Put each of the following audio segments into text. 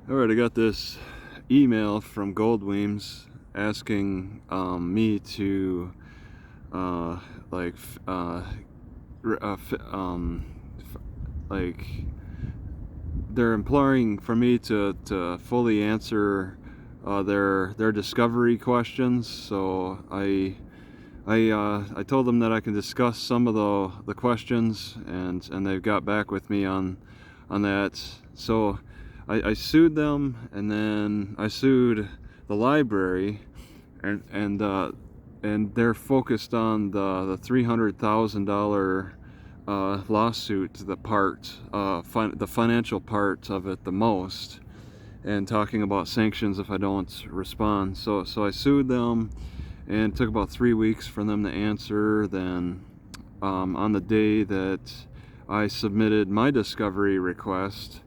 Alright, I got this email from Weems asking me to uh, like f- uh, like they're imploring for me to fully answer their discovery questions. So I told them that I can discuss some of the questions, and they've got back with me on that. So I sued them, and then I sued the library, and they're focused on the $300,000 lawsuit, the the financial part of it the most, and talking about sanctions if I don't respond. So I sued them, and it took about 3 weeks for them to answer. Then on the day that I submitted my discovery request,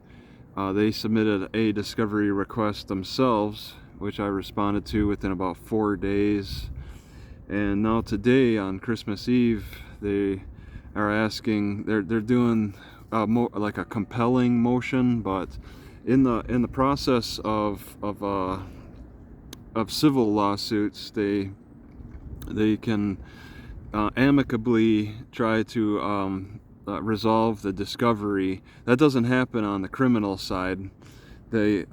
they submitted a discovery request themselves, which I responded to within about 4 days. And now today, on Christmas Eve, they are asking, they're doing like a compelling motion, but in the process of civil lawsuits, they can amicably try to resolve the discovery. That doesn't happen on the criminal side. The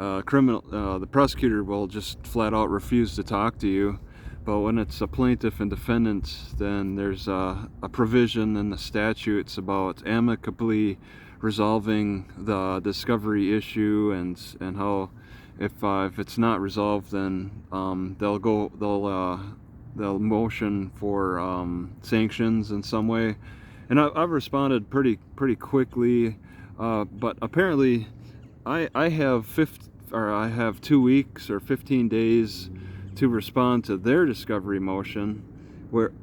prosecutor will just flat out refuse to talk to you. But when it's a plaintiff and defendant, then there's a provision in the statutes about amicably resolving the discovery issue, and how if it's not resolved, then they'll motion for sanctions in some way. And I've responded pretty quickly, but apparently I have 2 weeks or 15 days to respond to their discovery motion,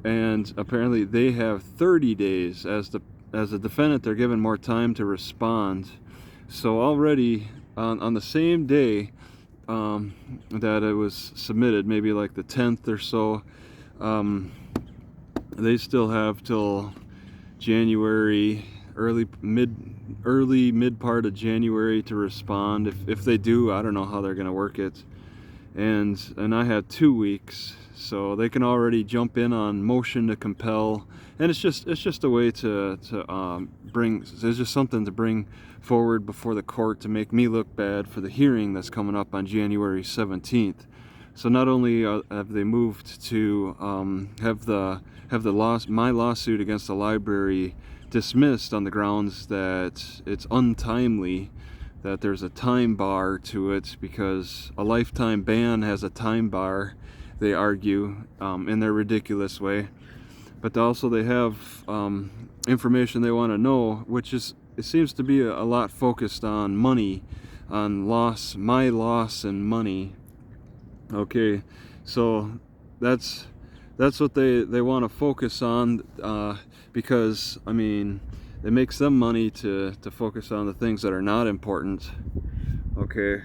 and apparently they have 30 days. As a defendant, they're given more time to respond. So already on the same day that it was submitted, maybe like the 10th or so, they still have till January, early mid part of January to respond. If they do, I don't know how they're going to work it. And I had 2 weeks, so they can already jump in on motion to compel. And it's just a way to bring, there's just something to bring forward before the court to make me look bad for the hearing that's coming up on January 17th. So not only have they moved to my lawsuit against the library dismissed on the grounds that it's untimely, that there's a time bar to it, because a lifetime ban has a time bar, they argue, in their ridiculous way. But also they have information they want to know, which is, it seems to be a lot focused on money, on my loss and money. Okay, so that's what they want to focus on, because I mean, it makes them money to focus on the things that are not important. Okay,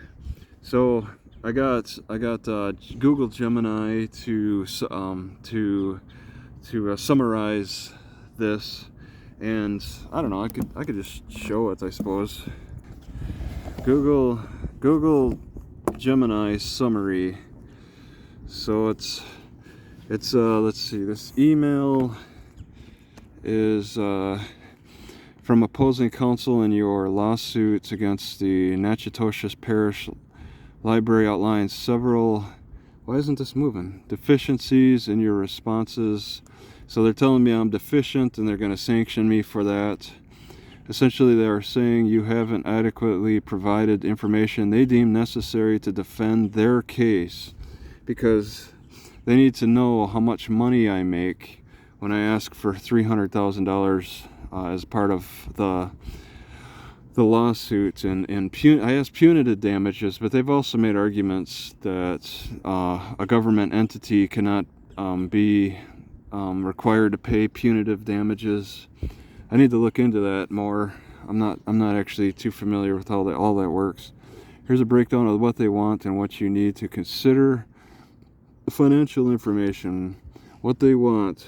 so I got Google Gemini to summarize this, and I don't know, I could just show it, I suppose. Google Gemini summary. So it's let's see, this email is from opposing counsel in your lawsuits against the Natchitoches Parish Library, outlines several, why isn't this moving, deficiencies in your responses. So they're telling me I'm deficient, and they're going to sanction me for that. Essentially, they are saying you haven't adequately provided information they deem necessary to defend their case, because they need to know how much money I make when I ask for $300,000 as part of the lawsuit. And I asked punitive damages, but they've also made arguments that a government entity cannot be required to pay punitive damages. I need to look into that more. I'm not actually too familiar with all that works. Here's a breakdown of what they want and what you need to consider. The financial information, what they want.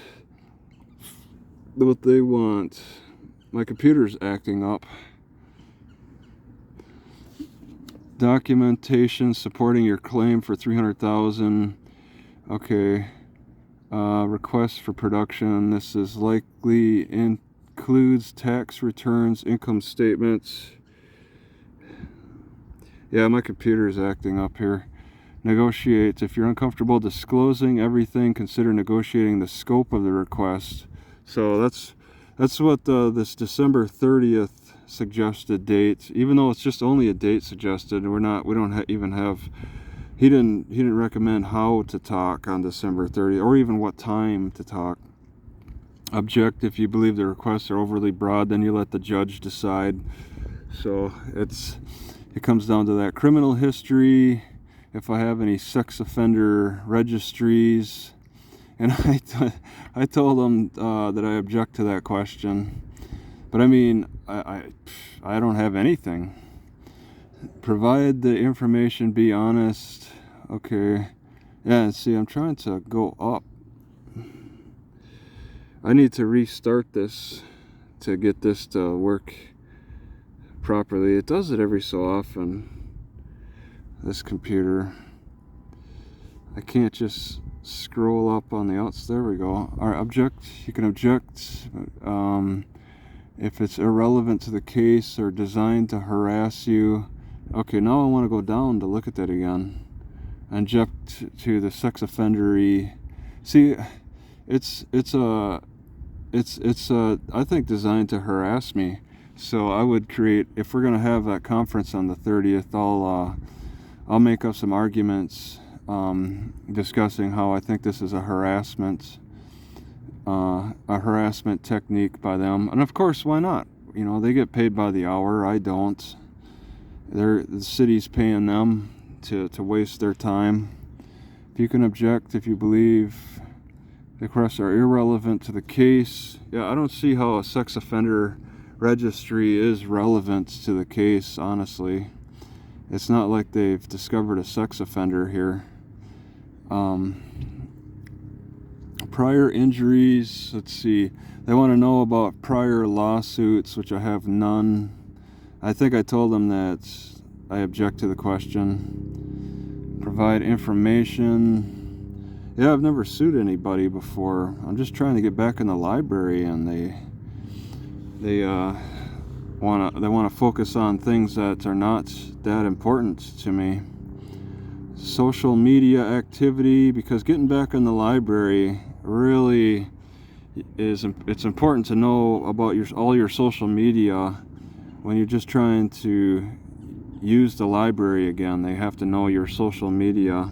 My computer's acting up. Documentation supporting your claim for $300,000. Okay. Request for production. This is likely includes tax returns, income statements. Yeah, my computer is acting up here. Negotiate. If you're uncomfortable disclosing everything, consider negotiating the scope of the request. So that's what this December 30th suggested date. Even though it's just only a date suggested, we don't even have. He didn't recommend how to talk on December 30th, or even what time to talk. Object. If you believe the requests are overly broad, then you let the judge decide. So it comes down to that. Criminal history. If I have any sex offender registries, and I told him that I object to that question. But I mean, I don't have anything. Provide the information, be honest. Okay. Yeah, see, I'm trying to go up. I need to restart this to get this to work properly. It does it every so often. This computer. I can't just scroll up on the outs. There we go. Alright, object. You can object if it's irrelevant to the case or designed to harass you. Okay, now I want to go down to look at that again. Object to the sex offendery. See, it's I think designed to harass me. So I would create, if we're gonna have that conference on the 30th, I'll make up some arguments discussing how I think this is a harassment technique by them. And of course, why not? You know, they get paid by the hour. I don't. The city's paying them to waste their time. If you can object if you believe the requests are irrelevant to the case. Yeah, I don't see how a sex offender registry is relevant to the case, honestly. It's not like they've discovered a sex offender here. Prior injuries, let's see. They want to know about prior lawsuits, which I have none. I think I told them that I object to the question. Provide information. Yeah, I've never sued anybody before. I'm just trying to get back in the library, and they want to focus on things that are not that important to me. Social media activity, because getting back in the library really it's important to know about all your social media when you're just trying to use the library again. They have to know your social media,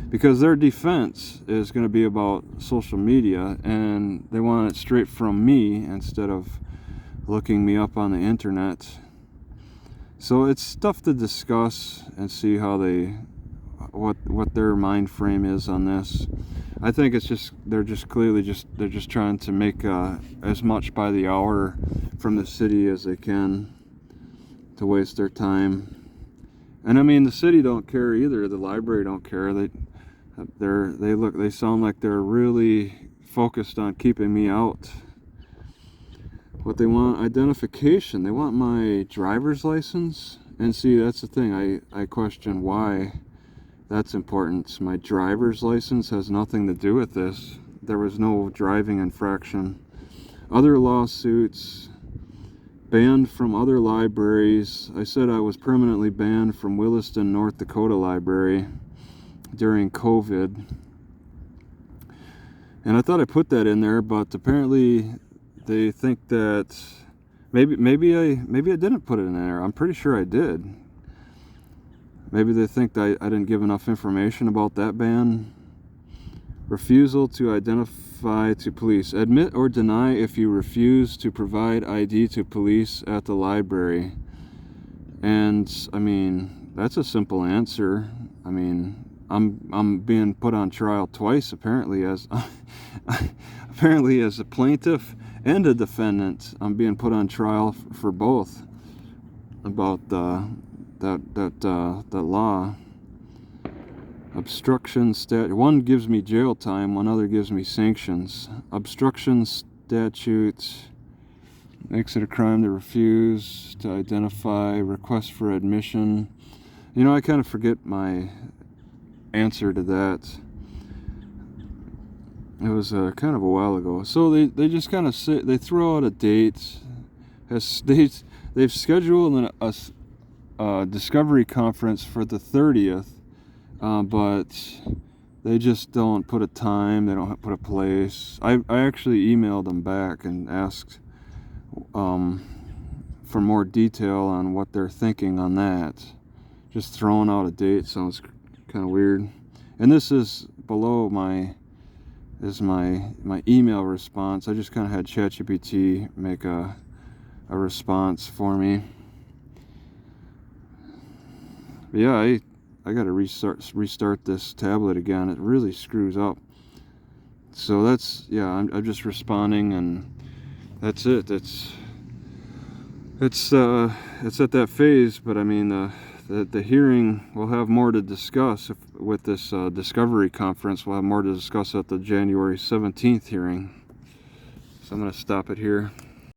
because their defense is going to be about social media, and they want it straight from me instead of looking me up on the internet. So it's stuff to discuss and see how what their mind frame is on this. I think it's just they're just trying to make as much by the hour from the city as they can to waste their time. And I mean, the city don't care either. The library don't care. They sound like they're really focused on keeping me out. What they want, identification. They want my driver's license. And see, that's the thing. I question why that's important. My driver's license has nothing to do with this. There was no driving infraction. Other lawsuits. Banned from other libraries. I said I was permanently banned from Williston, North Dakota Library during COVID. And I thought I put that in there, but apparently they think that maybe I didn't put it in there. I'm pretty sure I did. Maybe they think that I didn't give enough information about that ban. Refusal to identify to police. Admit or deny if you refuse to provide ID to police at the library. And I mean, that's a simple answer. I mean, I'm being put on trial twice apparently as a plaintiff and a defendant. I'm being put on trial for both about that law. Obstruction statute. One gives me jail time, one other gives me sanctions. Obstruction statute makes it a crime to refuse to identify. Request for admission. You know, I kind of forget my answer to that. It was kind of a while ago. So they just kind of say, they throw out a date. They've scheduled a discovery conference for the 30th, but they just don't put a time. They don't put a place. I actually emailed them back and asked for more detail on what they're thinking on that. Just throwing out a date sounds kind of weird. And this is below my email response. I just kind of had ChatGPT make a response for me. But yeah, I got to restart this tablet again. It really screws up. So that's, yeah, I'm just responding, and that's it. It's at that phase. But I mean, the hearing will have more to discuss with this discovery conference. We'll have more to discuss at the January 17th hearing. So I'm going to stop it here.